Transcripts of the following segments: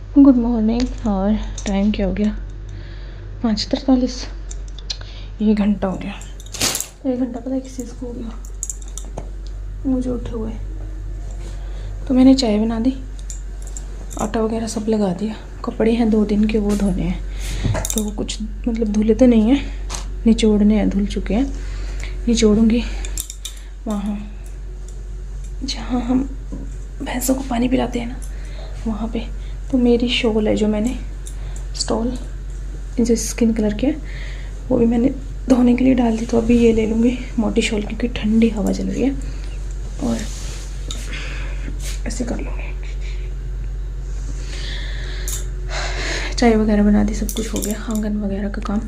Good morning. और time क्या हो गया? 5:43। 1 घंटा हो गया। 1 घंटा पता है किस चीज़ को हो गया? मुझे उठे हुए। तो मैंने चाय बना दी, आटा वगैरह सब लगा दिया। कपड़े हैं 2 दिन के, वो धोने हैं। तो वो कुछ मतलब धुले तो नहीं हैं, निचोड़ने हैं, धुल चुके हैं। निचोड़ूँगी वहाँ जहाँ हम भैंसों को पानी पिलाते हैं ना, वहाँ पे। तो मेरी शॉल है जो मैंने स्टॉल जो स्किन कलर के है, वो भी मैंने धोने के लिए डाल दी। तो अभी ये ले लूँगी मोटी शॉल, क्योंकि ठंडी हवा चल रही है। और ऐसे कर लूँगी। चाय वगैरह बना दी, सब कुछ हो गया। आंगन वगैरह का काम,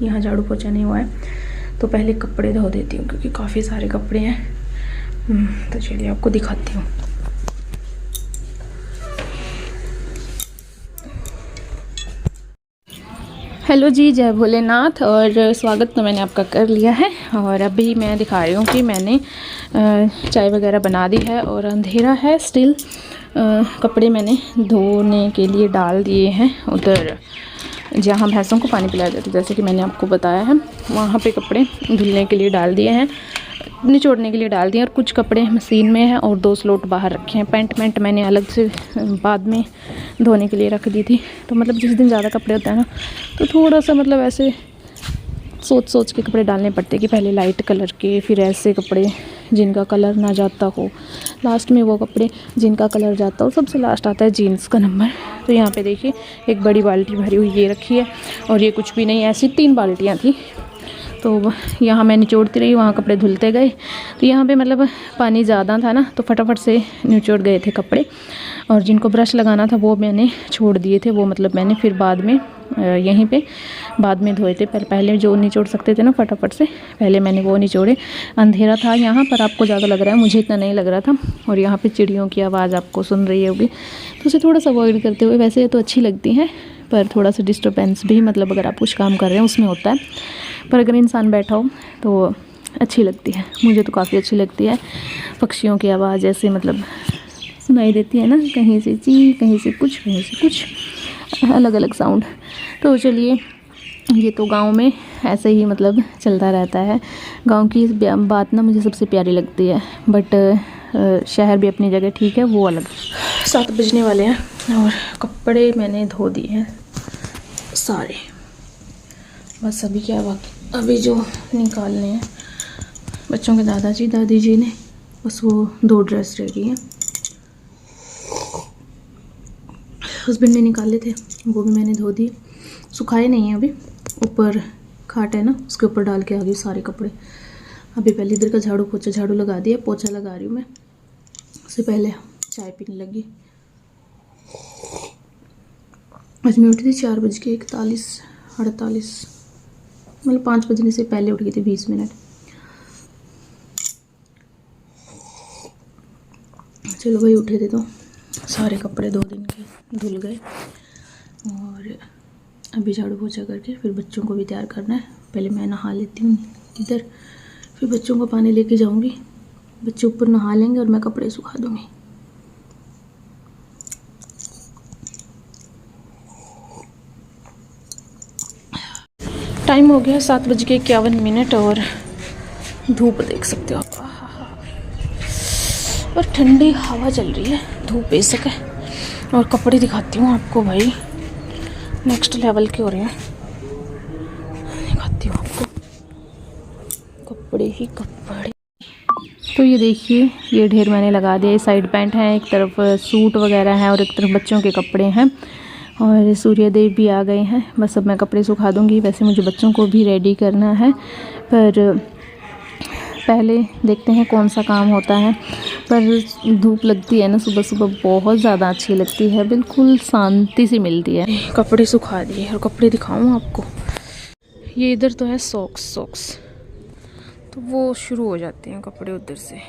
यहाँ झाड़ू पोछा नहीं हुआ है। तो पहले कपड़े धो देती हूँ, क्योंकि काफ़ी सारे कपड़े हैं। तो चलिए आपको दिखाती हूँ। हेलो जी, जय भोलेनाथ। और स्वागत तो मैंने आपका कर लिया है। और अभी मैं दिखा रही हूँ कि मैंने चाय वगैरह बना दी है और अंधेरा है स्टिल। कपड़े मैंने धोने के लिए डाल दिए हैं उधर जहाँ भैंसों को पानी पिलाया जाता है, जैसे कि मैंने आपको बताया है। वहाँ पे कपड़े धुलने के लिए डाल दिए हैं, निचोड़ने के लिए डाल दिए। और कुछ कपड़े मशीन में हैं और 2 स्लॉट बाहर रखे हैं। पैंट मैंने अलग से बाद में धोने के लिए रख दी थी। तो मतलब जिस दिन ज़्यादा कपड़े होते हैं ना, तो थोड़ा सा मतलब ऐसे सोच के कपड़े डालने पड़ते हैं कि पहले लाइट कलर के, फिर ऐसे कपड़े जिनका कलर ना जाता हो, लास्ट में वो कपड़े जिनका कलर जाता हो। सबसे लास्ट आता है जीन्स का नंबर। तो यहाँ पे देखिए एक बड़ी बाल्टी भरी हुई ये रखी है, और ये कुछ भी नहीं, ऐसी 3 बाल्टियाँ थी। तो यहाँ मैं निचोड़ती रही, वहाँ कपड़े धुलते गए। तो यहाँ पे मतलब पानी ज़्यादा था ना, तो फटाफट से निचोड़ गए थे कपड़े। और जिनको ब्रश लगाना था वो मैंने छोड़ दिए थे, वो मतलब मैंने फिर बाद में यहीं पे बाद में धोए थे। पहले जो निचोड़ सकते थे ना फटाफट से, पहले मैंने वो निचोड़े। अंधेरा था यहाँ पर, आपको ज़्यादा लग रहा है, मुझे इतना नहीं लग रहा था। और यहाँ पे चिड़ियों की आवाज़ आपको सुन रही होगी, तो उसे थोड़ा सा अवॉइड करते हुए। वैसे तो अच्छी लगती हैं, पर थोड़ा सा डिस्टर्बेंस भी, मतलब अगर आप कुछ काम कर रहे हैं उसमें होता है। पर अगर इंसान बैठा हो तो अच्छी लगती है। मुझे तो काफ़ी अच्छी लगती है। पक्षियों की आवाज़ ऐसे मतलब सुनाई देती है ना, कहीं से ची, कहीं से कुछ, कहीं से कुछ, अलग अलग साउंड। तो चलिए, ये तो गांव में ऐसे ही मतलब चलता रहता है। गांव की बात ना मुझे सबसे प्यारी लगती है। बट शहर भी अपनी जगह ठीक है, वो अलग। 7 बजने वाले हैं और कपड़े मैंने धो दिए हैं सारे। बस अभी क्या वक्त, अभी जो निकालने हैं बच्चों के दादाजी दादी जी ने, बस वो 2 ड्रेस रेडी हैं। हस्बैंड ने निकाले थे, वो भी मैंने धो दिए। सुखाए नहीं हैं अभी, ऊपर खाट है ना, उसके ऊपर डाल के आ गई सारे कपड़े। अभी पहले इधर का झाड़ू लगा दिया, पोछा लगा रही हूँ मैं। उससे पहले चाय पीने लगी। आज मैं उठी थी 4:41, 48, मतलब 5 बजने से पहले उठ गई थी 20 मिनट। चलो भाई, उठे थे तो सारे कपड़े 2 दिन के धुल गए। और अभी झाड़ू पोछा करके फिर बच्चों को भी तैयार करना है। पहले मैं नहा लेती हूँ इधर, फिर बच्चों को पानी लेके जाऊँगी। बच्चे ऊपर नहा लेंगे और मैं कपड़े सुखा दूँगी। टाइम हो गया 7:51 और धूप देख सकते हो आप। और ठंडी हवा चल रही है, धूप बेशक है। और कपड़े दिखाती हूँ आपको भाई, नेक्स्ट लेवल के हो रहे हैं। दिखाती हूँ आपको कपड़े ही कपड़े। तो ये देखिए, ये ढेर मैंने लगा दिया। साइड पैंट है, एक तरफ सूट वगैरह है और एक तरफ बच्चों के कपड़े हैं। और सूर्यदेव भी आ गए हैं। बस अब मैं कपड़े सुखा दूँगी। वैसे मुझे बच्चों को भी रेडी करना है, पर पहले देखते हैं कौन सा काम होता है। पर धूप लगती है ना सुबह सुबह, बहुत ज़्यादा अच्छी लगती है, बिल्कुल शांति सी मिलती है। कपड़े सुखा दिए और कपड़े दिखाऊँ आपको। ये इधर तो है सॉक्स, तो वो शुरू हो जाते हैं कपड़े उधर से।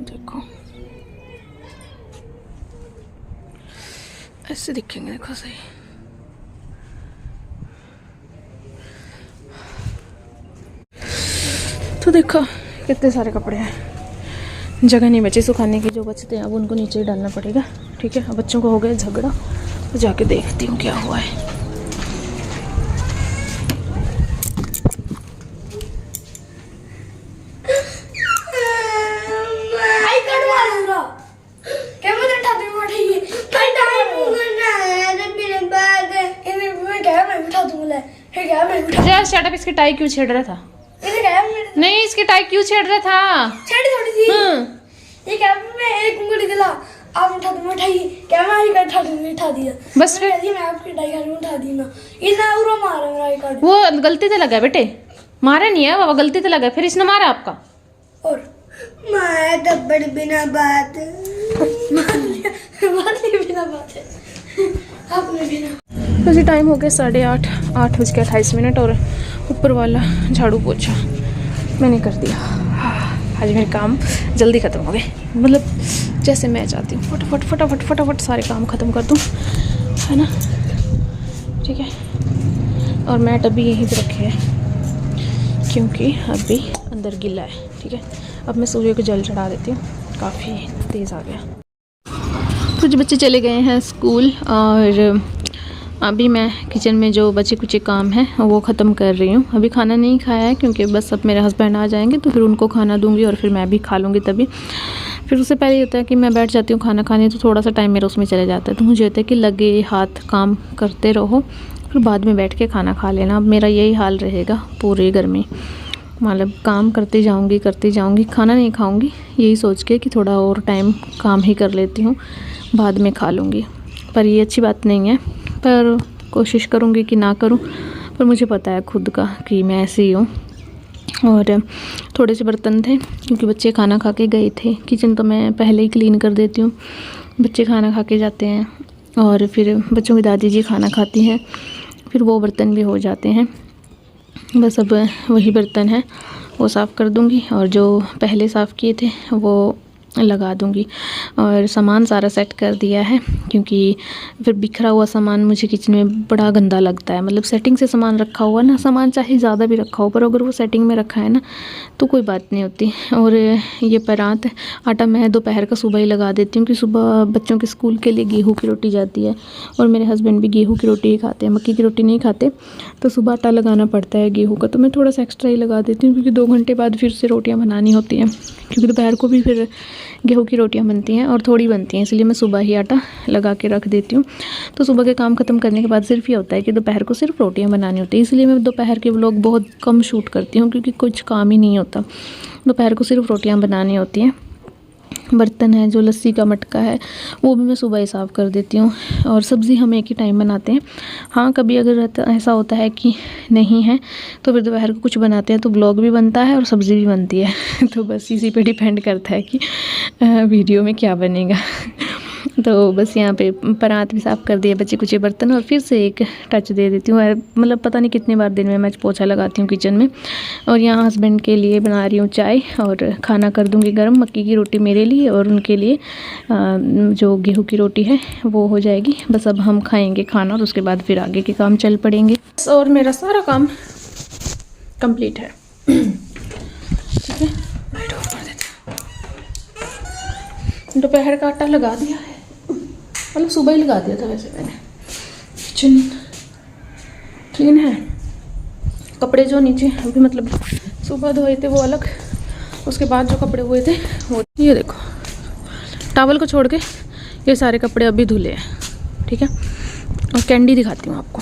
देखो ऐसे दिखेंगे, देखो सही। तो देखो कितने सारे कपड़े हैं, जगह नहीं बची सुखाने की। जो बचते हैं अब उनको नीचे ही डालना पड़ेगा। ठीक है, अब बच्चों को हो गया झगड़ा, तो जाके देखती हूँ क्या हुआ है। शट अप, इसकी टाई क्यों छेड़ रहा था? नहीं, इसकी टाई क्यों छेड़ रहा था? थोड़ी सी ये क्या मैं एक उंगली दिला आप उठा दूं, उठाई क्या मैं ही उठा दूं, उठा दिया बस फिर मैं आपकी टाई कर उठा दी ना, इतना उरो मारा मेरा एक कार्ड। वो गलती से लगा बेटे, मारा नहीं है बाबा, गलती से लगा, फिर इसने मारा आपका। और मैं दब्बड़ बिना बात बिना बात है आपने बिना। तो जी टाइम हो गया 8:30, 8:28 और ऊपर वाला झाड़ू पोछा मैंने कर दिया। आज मेरे काम जल्दी ख़त्म हो गए, मतलब जैसे मैं चाहती हूँ फटाफट फटाफट फटाफट सारे काम ख़त्म कर दूँ, है ना। ठीक है, और मैट अभी यहीं पे रखे हैं क्योंकि अभी अंदर गीला है। ठीक है, अब मैं सूर्य को जल चढ़ा देती हूँ, काफ़ी तेज़ आ गया। तो जो बच्चे चले गए हैं स्कूल और अभी मैं किचन में जो बचे कुचे काम हैं वो ख़त्म कर रही हूँ। अभी खाना नहीं खाया है क्योंकि बस अब मेरे हस्बैंड आ जाएंगे तो फिर उनको खाना दूंगी और फिर मैं भी खा लूँगी तभी। फिर उससे पहले ये होता है कि मैं बैठ जाती हूँ खाना खाने, तो थोड़ा सा टाइम मेरा उसमें चले जाता है। तो मुझे होता है कि लगे हाथ काम करते रहो, फिर बाद में बैठ के खाना खा लेना। अब मेरा यही हाल रहेगा पूरे घर में, मतलब काम करती जाऊँगी, खाना नहीं खाऊँगी, यही सोच के कि थोड़ा और टाइम काम ही कर लेती हूँ, बाद में खा लूँगी। पर ये अच्छी बात नहीं है, पर कोशिश करूँगी कि ना करूँ, पर मुझे पता है खुद का कि मैं ऐसी ही हूँ। और थोड़े से बर्तन थे क्योंकि बच्चे खाना खा के गए थे। किचन तो मैं पहले ही क्लीन कर देती हूँ, बच्चे खाना खा के जाते हैं और फिर बच्चों की दादी जी खाना खाती हैं, फिर वो बर्तन भी हो जाते हैं। बस अब वही बर्तन है वो साफ़ कर दूँगी और जो पहले साफ़ किए थे वो लगा दूँगी। और सामान सारा सेट कर दिया है क्योंकि फिर बिखरा हुआ सामान मुझे किचन में बड़ा गंदा लगता है। मतलब सेटिंग से सामान रखा हुआ ना, सामान चाहे ज़्यादा भी रखा हो पर अगर वो सेटिंग में रखा है ना तो कोई बात नहीं होती। और ये परात आटा मैं दोपहर का सुबह ही लगा देती हूँ कि सुबह बच्चों के स्कूल के लिए गेहूँ की रोटी जाती है और मेरे हस्बैंड भी गेहूँ की रोटी ही खाते हैं, मक्की की रोटी नहीं खाते, तो सुबह आटा लगाना पड़ता है गेहूँ का, तो मैं थोड़ा सा एक्स्ट्रा ही लगा देती हूँ क्योंकि 2 घंटे बाद फिर से रोटियाँ बनानी होती हैं, क्योंकि दोपहर को भी फिर गेहूँ की रोटियाँ बनती हैं और थोड़ी बनती हैं, इसलिए मैं सुबह ही आटा लगा के रख देती हूँ। तो सुबह के काम ख़त्म करने के बाद सिर्फ ये होता है कि दोपहर को सिर्फ रोटियाँ बनानी होती है, इसलिए मैं दोपहर के व्लॉग बहुत कम शूट करती हूँ क्योंकि कुछ काम ही नहीं होता, दोपहर को सिर्फ रोटियाँ बनानी होती हैं। बर्तन है जो लस्सी का मटका है वो भी मैं सुबह ही साफ़ कर देती हूँ। और सब्ज़ी हम एक ही टाइम बनाते हैं। हाँ, कभी अगर ऐसा होता है कि नहीं है तो फिर दोपहर को कुछ बनाते हैं तो व्लॉग भी बनता है और सब्ज़ी भी बनती है तो बस इसी पे डिपेंड करता है कि वीडियो में क्या बनेगा तो बस यहाँ पे परात भी साफ़ कर दिए, बचे कुचे बर्तन, और फिर से एक टच दे देती हूँ। मतलब पता नहीं कितनी बार दिन में मैं पोछा लगाती हूँ किचन में। और यहाँ हस्बैंड के लिए बना रही हूँ चाय और खाना कर दूँगी गर्म, मक्की की रोटी मेरे लिए और उनके लिए जो गेहूँ की रोटी है वो हो जाएगी। बस अब हम खाएँगे खाना और उसके बाद फिर आगे के काम चल पड़ेंगे। और मेरा सारा काम कंप्लीट है। ठीक है, लाइट ऑफ कर देते हैं। दोपहर का आटा लगा दिया है, मतलब सुबह ही लगा दिया था वैसे मैंने। किचन क्लीन है, कपड़े जो नीचे अभी मतलब सुबह धोए थे वो अलग, उसके बाद जो कपड़े हुए थे वो ये देखो, टॉवल को छोड़ के ये सारे कपड़े अभी धुले हैं। ठीक है, और कैंडी दिखाती हूँ आपको।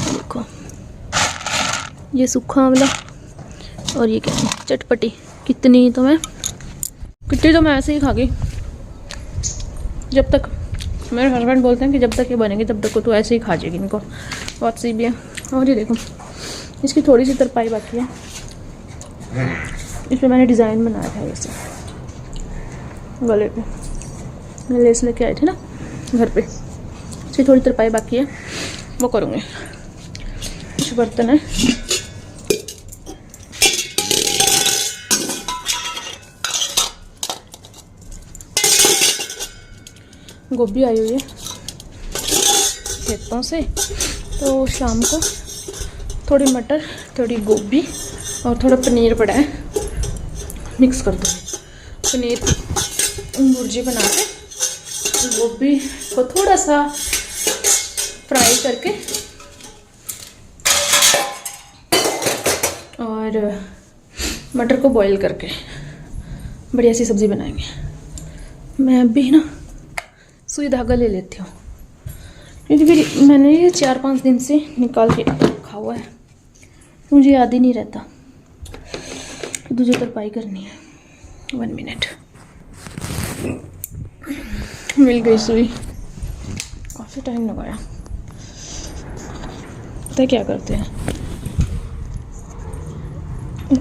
देखो ये सूखा आंवला और ये क्या चटपटी, कितनी तो मैं ऐसे ही खा गई। जब तक मेरे हस्बैंड बोलते हैं कि जब तक ये बनेगी तब तक को तो ऐसे ही खा जाएगी, इनको बहुत सी भी है। और ये देखो इसकी थोड़ी सी तरपाई बाकी है, इस पर मैंने डिज़ाइन बनाया था ऐसे गले पे, मैं लेस लेके आई थी ना घर पे, इसकी थोड़ी तरपाई बाकी है वो करूँगी। कुछ बर्तन है, गोभी आई हुई है खेतों से तो शाम को थोड़ी मटर, थोड़ी गोभी और थोड़ा पनीर पड़ा है, मिक्स कर दूँगी। पनीर की भुर्जी बना के गोभी को थोड़ा सा फ्राई करके और मटर को बॉईल करके बढ़िया सी सब्ज़ी बनाएंगे। मैं अभी ना सुई धागा ले लेती हूँ, क्योंकि फिर मैंने ये 4-5 दिन से निकाल के रखा हुआ है, मुझे याद ही नहीं रहता। दूसरी तरपाई करनी है। 1 मिनट। मिल गई सुई, काफ़ी टाइम लगाया। पता है क्या करते हैं,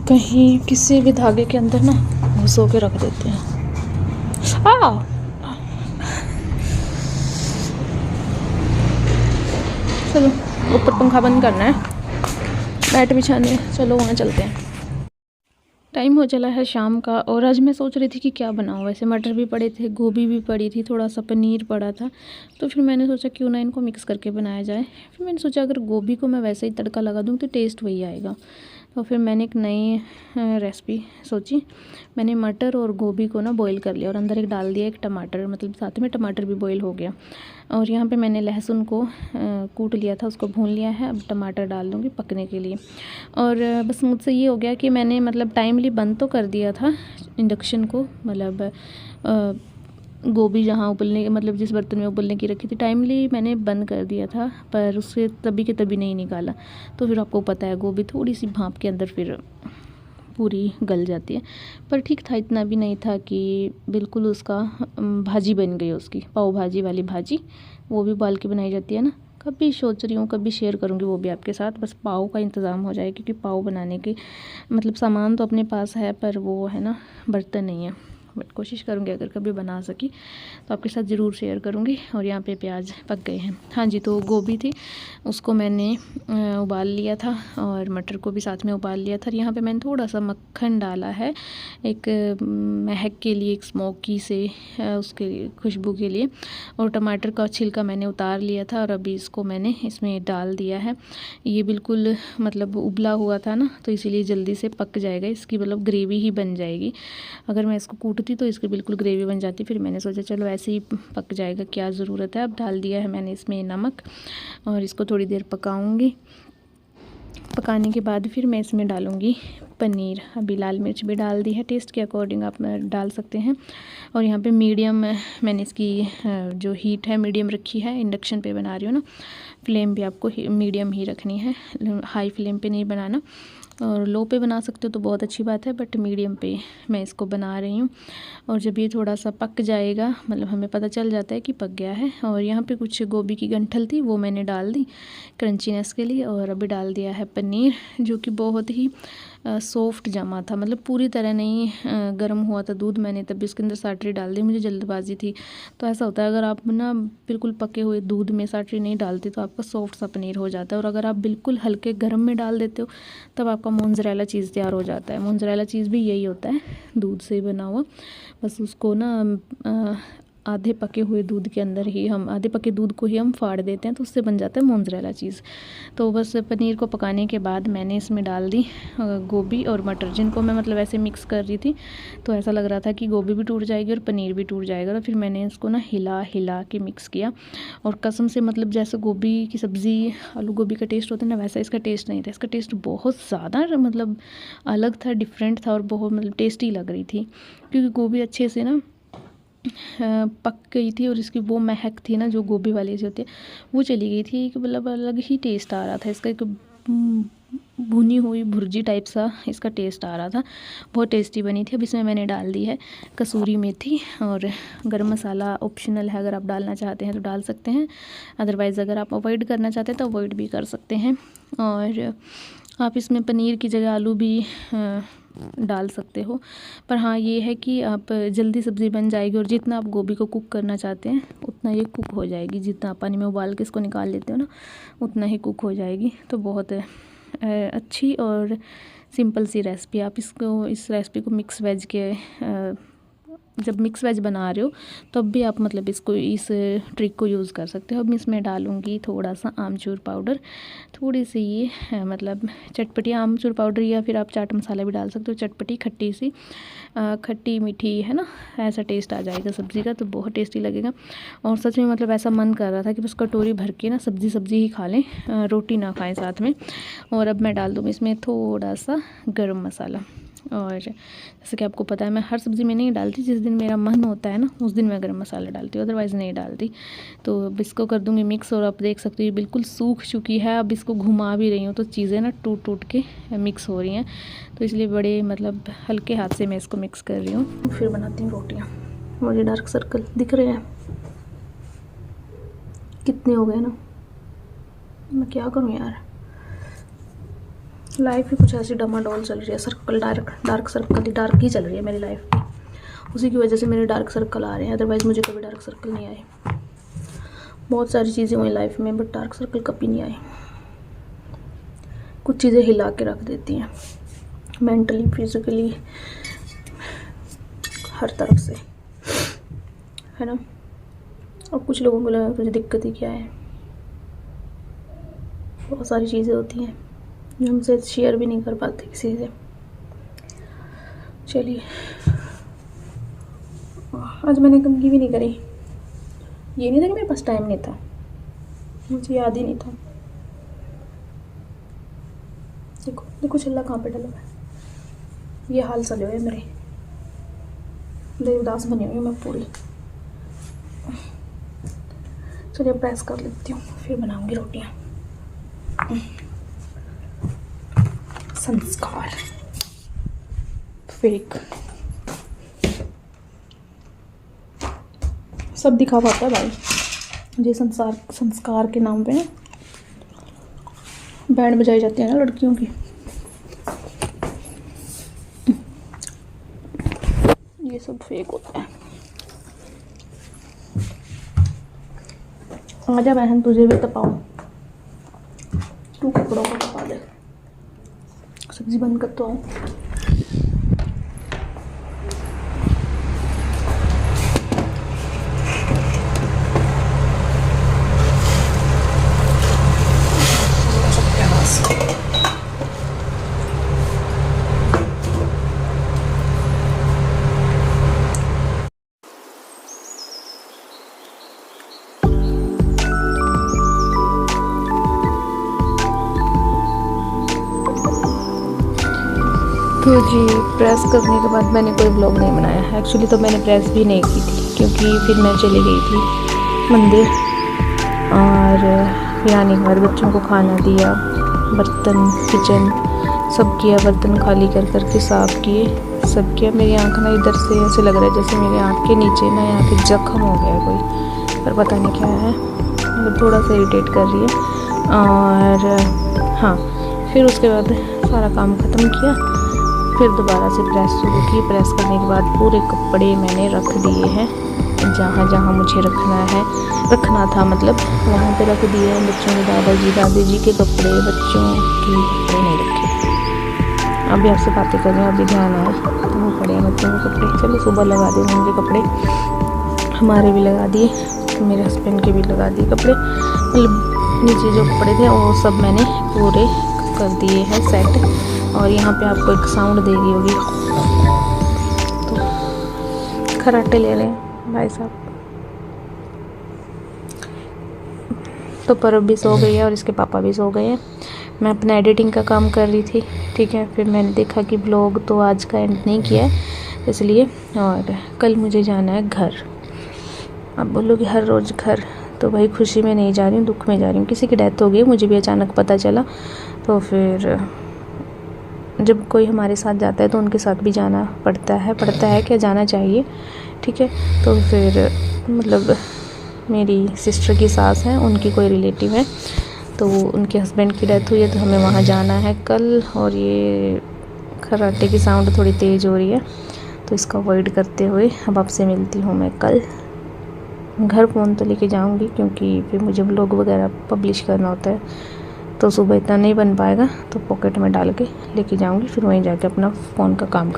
कहीं किसी भी धागे के अंदर ना घुसो के रख देते हैं। चलो ऊपर पंखा बंद करना है, मैट बिछाने हैं। चलो वहाँ चलते हैं। टाइम हो चला है शाम का और आज मैं सोच रही थी कि क्या बनाऊँ। वैसे मटर भी पड़े थे, गोभी भी पड़ी थी, थोड़ा सा पनीर पड़ा था, तो फिर मैंने सोचा क्यों ना इनको मिक्स करके बनाया जाए। फिर मैंने सोचा अगर गोभी को मैं वैसे ही तड़का लगा दूँ तो टेस्ट वही आएगा। तो फिर मैंने एक नई रेसिपी सोची। मैंने मटर और गोभी को ना बॉईल कर लिया और अंदर एक डाल दिया एक टमाटर, मतलब साथ में टमाटर भी बॉईल हो गया। और यहाँ पे मैंने लहसुन को कूट लिया था, उसको भून लिया है। अब टमाटर डाल दूँगी पकने के लिए। और बस मुझसे ये हो गया कि मैंने मतलब टाइमली बंद तो कर दिया था इंडक्शन को, मतलब गोभी जहाँ उबलने, मतलब जिस बर्तन में उबलने की रखी थी, टाइमली मैंने बंद कर दिया था, पर उससे तभी के तभी नहीं निकाला। तो फिर आपको पता है गोभी थोड़ी सी भाप के अंदर फिर पूरी गल जाती है। पर ठीक था, इतना भी नहीं था कि बिल्कुल उसका भाजी बन गई, उसकी पाव भाजी वाली भाजी, वो भी उबाल के बनाई जाती है ना। कभी सोच रही हूँ कभी शेयर करूँगी वो भी आपके साथ, बस पाव का इंतज़ाम हो जाए, क्योंकि पाव बनाने की मतलब सामान तो अपने पास है, पर वो है ना बर्तन नहीं है। बट कोशिश करूँगी अगर कभी बना सकी तो आपके साथ ज़रूर शेयर करूँगी। और यहाँ पे प्याज पक गए हैं। हाँ जी, तो गोभी थी उसको मैंने उबाल लिया था और मटर को भी साथ में उबाल लिया था। यहाँ पे मैंने थोड़ा सा मक्खन डाला है, एक महक के लिए, एक स्मोकी से उसके खुशबू के लिए। और टमाटर का छिलका मैंने उतार लिया था और अभी इसको मैंने इसमें डाल दिया है। ये बिल्कुल मतलब उबला हुआ था ना, तो इसीलिए जल्दी से पक जाएगा, इसकी मतलब ग्रेवी ही बन जाएगी। अगर मैं इसको कूटती तो इसकी बिल्कुल ग्रेवी बन जाती। फिर मैंने सोचा चलो ऐसे ही पक जाएगा, क्या ज़रूरत है। अब डाल दिया है मैंने इसमें नमक और इसको थोड़ी देर पकाऊंगी। पकाने के बाद फिर मैं इसमें डालूंगी पनीर। अभी लाल मिर्च भी डाल दी है, टेस्ट के अकॉर्डिंग आप डाल सकते हैं। और यहाँ पे मीडियम मैंने इसकी जो हीट है मीडियम रखी है, इंडक्शन पे बना रही हूँ ना। फ्लेम भी आपको मीडियम ही रखनी है, हाई फ्लेम पे नहीं बनाना। और लो पे बना सकते हो तो बहुत अच्छी बात है, बट मीडियम पे मैं इसको बना रही हूँ। और जब ये थोड़ा सा पक जाएगा, मतलब हमें पता चल जाता है कि पक गया है। और यहाँ पे कुछ गोभी की गंठल थी, वो मैंने डाल दी क्रंचीनेस के लिए। और अभी डाल दिया है पनीर, जो कि बहुत ही सॉफ्ट जमा था, मतलब पूरी तरह नहीं गर्म हुआ था दूध। मैंने तभी इसके अंदर साटरी डाल दी, मुझे जल्दबाजी थी। तो ऐसा होता है अगर आप ना बिल्कुल पके हुए दूध में साटरी नहीं डालते तो आपका सॉफ्ट सा पनीर हो जाता है। और अगर आप बिल्कुल हल्के गर्म में डाल देते हो तब आपका मोज़रेला चीज़ तैयार हो जाता है। मोज़रेला चीज़ भी यही होता है, दूध से बना हुआ। बस उसको ना आधे पके हुए दूध के अंदर ही हम, आधे पके दूध को ही हम फाड़ देते हैं, तो उससे बन जाता है मोज़रेला चीज़। तो बस पनीर को पकाने के बाद मैंने इसमें डाल दी गोभी और मटर, जिनको मैं मतलब ऐसे मिक्स कर रही थी। तो ऐसा लग रहा था कि गोभी भी टूट जाएगी और पनीर भी टूट जाएगा। तो फिर मैंने इसको ना हिला हिला के मिक्स किया। और कसम से मतलब जैसे गोभी की सब्ज़ी, आलू गोभी का टेस्ट होता है ना, वैसा इसका टेस्ट नहीं था। इसका टेस्ट बहुत ज़्यादा मतलब अलग था, डिफरेंट था और बहुत मतलब टेस्टी लग रही थी, क्योंकि गोभी अच्छे से ना पक गई थी। और इसकी वो महक थी ना जो गोभी वाली से होती है, वो चली गई थी। कि मतलब अलग ही टेस्ट आ रहा था इसका, एक भुनी हुई भुर्जी टाइप सा इसका टेस्ट आ रहा था। बहुत टेस्टी बनी थी। अब इसमें मैंने डाल दी है कसूरी मेथी। और गरम मसाला ऑप्शनल है, अगर आप डालना चाहते हैं तो डाल सकते हैं, अदरवाइज़ अगर आप अवॉइड करना चाहते हैं तो अवॉइड भी कर सकते हैं। और आप इसमें पनीर की जगह आलू भी डाल सकते हो। पर हाँ ये है कि आप जल्दी सब्ज़ी बन जाएगी, और जितना आप गोभी को कुक करना चाहते हैं उतना ये कुक हो जाएगी। जितना आप पानी में उबाल के इसको निकाल लेते हो ना, उतना ही कुक हो जाएगी। तो बहुत अच्छी और सिंपल सी रेसिपी। आप इस रेसिपी को मिक्स वेज के जब मिक्स वेज बना रहे हो तब भी आप मतलब इसको इस ट्रिक को यूज़ कर सकते हो। अब मैं इसमें डालूँगी थोड़ा सा आमचूर पाउडर, थोड़ी सी ये मतलब चटपटी आमचूर पाउडर, या फिर आप चाट मसाला भी डाल सकते हो। चटपटी खट्टी सी खट्टी मीठी है ना, ऐसा टेस्ट आ जाएगा सब्ज़ी का, तो बहुत टेस्टी लगेगा। और सच में मतलब ऐसा मन कर रहा था कि बस कटोरी भर के ना सब्ज़ी ही खा लें, रोटी ना खाएं साथ में। और अब मैं डाल दूँगी इसमें थोड़ा सा गरम मसाला। और जैसे कि आपको पता है मैं हर सब्ज़ी में नहीं डालती, जिस दिन मेरा मन होता है ना उस दिन मैं गरम मसाला डालती हूँ, अदरवाइज़ नहीं डालती। तो अब इसको कर दूँगी मिक्स, और आप देख सकते हो ये बिल्कुल सूख चुकी है। अब इसको घुमा भी रही हूँ तो चीज़ें ना टूट टूट के मिक्स हो रही हैं, तो इसलिए बड़े मतलब हल्के हाथ से मैं इसको मिक्स कर रही हूँ। फिर बनाती हूँ रोटियाँ। मुझे डार्क सर्कल दिख रहे हैं, कितने हो गए ना, मैं क्या करूँ यार, लाइफ ही कुछ ऐसी डमाडोल चल रही है। सर्कल डार्क सर्कल डार्क ही चल रही है मेरी लाइफ में, उसी की वजह से मेरे डार्क सर्कल आ रहे हैं, अदरवाइज़ मुझे कभी डार्क सर्कल नहीं आए। बहुत सारी चीज़ें हुई लाइफ में, बट डार्क सर्कल कभी नहीं आए। कुछ चीज़ें हिला के रख देती हैं, मेंटली फिजिकली हर तरफ से, है ना। और कुछ लोगों को लगा तुझे दिक्कत ही क्या है, बहुत सारी चीज़ें होती हैं जो हमसे शेयर भी नहीं कर पाते किसी से। चलिए, आज मैंने कंघी भी नहीं करी, ये नहीं था कि मेरे पास टाइम नहीं था, मुझे याद ही नहीं था। देखो देखो चिल्ला कहाँ पे डला है, ये हाल चले हुए मेरे, देवदास बनी हुई हूँ मैं पूरी। चलिए प्रेस कर लेती हूँ, फिर बनाऊंगी रोटियाँ। संस्कार फेक सब दिखा पाता है भाई, ये संस्कार के नाम पे ना बैंड बजाई जाती है ना लड़कियों की। ये सब फेक होता है। आजा बहन तुझे भी तपाओ, तू कपड़ों को तपा दे, सब्जी बंद कर तो आऊँ। तो जी प्रेस करने के बाद मैंने कोई व्लॉग नहीं बनाया है। एक्चुअली तो मैंने प्रेस भी नहीं की थी, क्योंकि फिर मैं चली गई थी मंदिर, और फिर आने के बाद बच्चों को खाना दिया, बर्तन किचन सब किया, बर्तन खाली कर करके साफ़ किए, सब किया। मेरी आँख ना इधर से ऐसे लग रहा है जैसे मेरी आँख के नीचे ना यहाँ पे जख्म हो गया है कोई, पर पता नहीं क्या है, मतलब थोड़ा सा इरिटेट कर रही है। और हाँ, फिर उसके बाद सारा काम ख़त्म किया, फिर दोबारा से प्रेस शुरू की। प्रेस करने के बाद पूरे कपड़े मैंने रख दिए हैं जहाँ जहाँ मुझे रखना था, मतलब वहाँ पे रख दिए हैं। बच्चों के दादाजी के कपड़े, बच्चों के कपड़े नहीं रखे। अभी आपसे बातें कर रही हूँ, अभी ध्यान आया तो वो पड़े हैं बच्चों के कपड़े। चलो सुबह लगा दिए उनके कपड़े, हमारे भी लगा दिए, मेरे हस्बैंड के भी लगा दिए कपड़े, मतलब नीचे जो कपड़े थे वो सब मैंने पूरे कर दिए हैं सेट। और यहाँ पे आपको एक साउंड दे रही होगी, तो खर्राटे ले रहे हैं भाई साहब। तो परब भी सो गई है और इसके पापा भी सो गए हैं। मैं अपना एडिटिंग का काम कर रही थी, ठीक है। फिर मैंने देखा कि ब्लॉग तो आज का एंड नहीं किया है, इसलिए। और कल मुझे जाना है घर। अब बोलोगे हर रोज़ घर, तो भाई खुशी में नहीं जा रही हूँ, दुख में जा रही हूँ। किसी की डेथ हो गई, मुझे भी अचानक पता चला, तो फिर जब कोई हमारे साथ जाता है तो उनके साथ भी जाना पड़ता है क्या, जाना चाहिए, ठीक है। तो फिर मतलब मेरी सिस्टर की सास हैं, उनकी कोई रिलेटिव है, तो उनके हस्बैंड की डेथ हुई है, तो हमें वहाँ जाना है कल। और ये खर्राटे की साउंड थोड़ी तेज़ हो रही है, तो इसका अवॉइड करते हुए अब आपसे मिलती हूँ मैं कल। घर फ़ोन तो लेके जाऊँगी, क्योंकि फिर मुझे व्लॉग वगैरह पब्लिश करना होता है, तो सुबह इतना नहीं बन पाएगा, तो पॉकेट में डाल के लेके जाऊँगी, फिर वहीं जाके अपना फ़ोन का काम